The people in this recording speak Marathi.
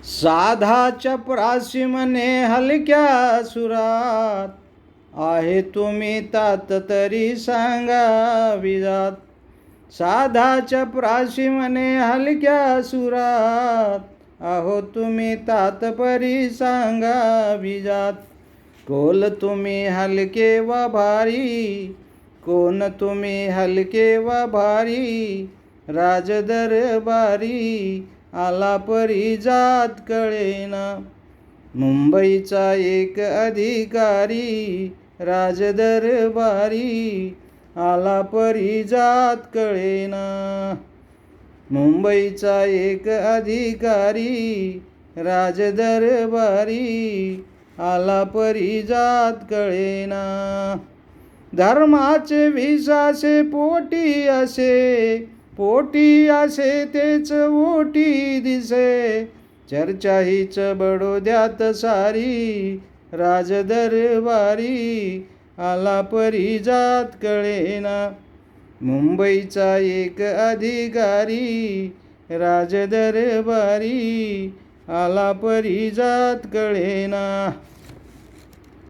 साधा चपरासी म्हणे हलक्या सुरात, आहे तुम्ही तात तरी सांगा विजात. साधा चपरासी म्हणे हलक्या सुरात, आहो तुम्ही तात परी सांगा विजात. कोल तुम्ही हलके वा भारी, कोण तुम्ही हलके वा भारी, राजदरबारी आला परी जात कळेना. मुंबईचा एक अधिकारी राजदरबारी आला परी जात कळेना. मुंबईचा एक अधिकारी राजदरबारी आला परी जात कळेना. धर्माचे विश्वासे पोटी असे तेच ओटी दिसे. चर्चा हीच बडोद्यात सारी, राजदरबारी आला परी जात कळेना. मुंबईचा एक अधिकारी राजदरबारी आला परी जात कळेना.